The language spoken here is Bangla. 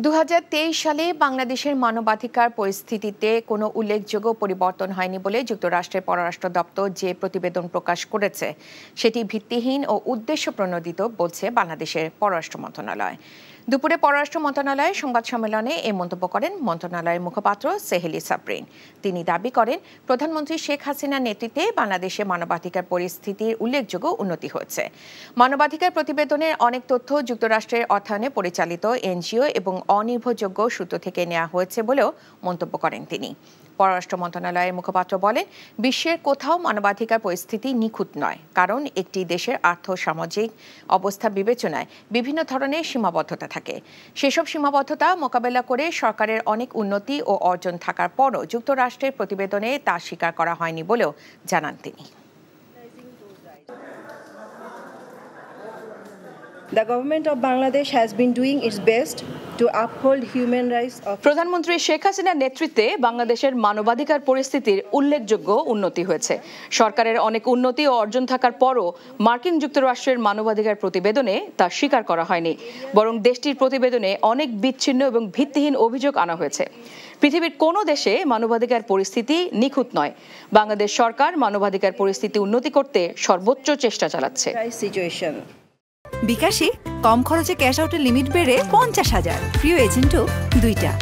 2023 সালে বাংলাদেশের মানবাধিকার পরিস্থিতিতে কোনো উল্লেখযোগ্য পরিবর্তন হয়নি বলে যুক্তরাষ্ট্রের পররাষ্ট্র দপ্তর যে প্রতিবেদন প্রকাশ করেছে সেটি ভিত্তিহীন ও উদ্দেশ্যপ্রণোদিত বলছে বাংলাদেশের পররাষ্ট্র মন্ত্রণালয়। দুপুরে পররাষ্ট্র মন্ত্রণালয়ের সংবাদ সম্মেলনে এই মন্তব্য করেন মন্ত্রণালয়ের মুখপাত্র সেহেলি সাবরিন। তিনি দাবি করেন, প্রধানমন্ত্রী শেখ হাসিনার নেতৃত্বে বাংলাদেশে মানবাধিকার পরিস্থিতির উল্লেখযোগ্য উন্নতি হয়েছে। মানবাধিকার প্রতিবেদনের অনেক তথ্য যুক্তরাষ্ট্রের অর্থায়নে পরিচালিত এনজিও এবং অনির্ভরযোগ্য সূত্র থেকে নেওয়া হয়েছে বলেও মন্তব্য করেন তিনি। পররাষ্ট্র মন্ত্রণালয়ের মুখপাত্র বলেন, বিশ্বের কোথাও মানবাধিকার পরিস্থিতি নিখুঁত নয়, কারণ একটি দেশের আর্থসামাজিক অবস্থা বিবেচনায় বিভিন্ন ধরনের সীমাবদ্ধতা থাকে। সেসব সীমাবদ্ধতা মোকাবেলা করে সরকারের অনেক উন্নতি ও অর্জন থাকার পরও যুক্তরাষ্ট্রের প্রতিবেদনে তা স্বীকার করা হয়নি বলেও জানান তিনি। The government of Bangladesh has been doing its best to uphold human rights of প্রধানমন্ত্রী শেখ হাসিনার নেতৃত্বে বাংলাদেশের মানবাধিকার পরিস্থিতির উল্লেখযোগ্য উন্নতি হয়েছে। সরকারের অনেক উন্নতি ও অর্জন থাকার পরও মার্কিন যুক্তরাষ্ট্রের মানবাধিকার প্রতিবেদনে তা স্বীকার করা হয়নি, বরং দেশটির প্রতিবেদনে অনেক বিচ্ছিন্ন এবং ভিত্তিহীন অভিযোগ আনা হয়েছে। পৃথিবীর কোনো দেশে মানবাধিকার পরিস্থিতি নিখুঁত নয়। বাংলাদেশ সরকার মানবাধিকার পরিস্থিতি উন্নতি করতে সর্বোচ্চ চেষ্টা চালাচ্ছে। বিকাশে কম খরচে ক্যাশ আউটের লিমিট বেড়ে 50,000, প্রিয় এজেন্টও 2টা।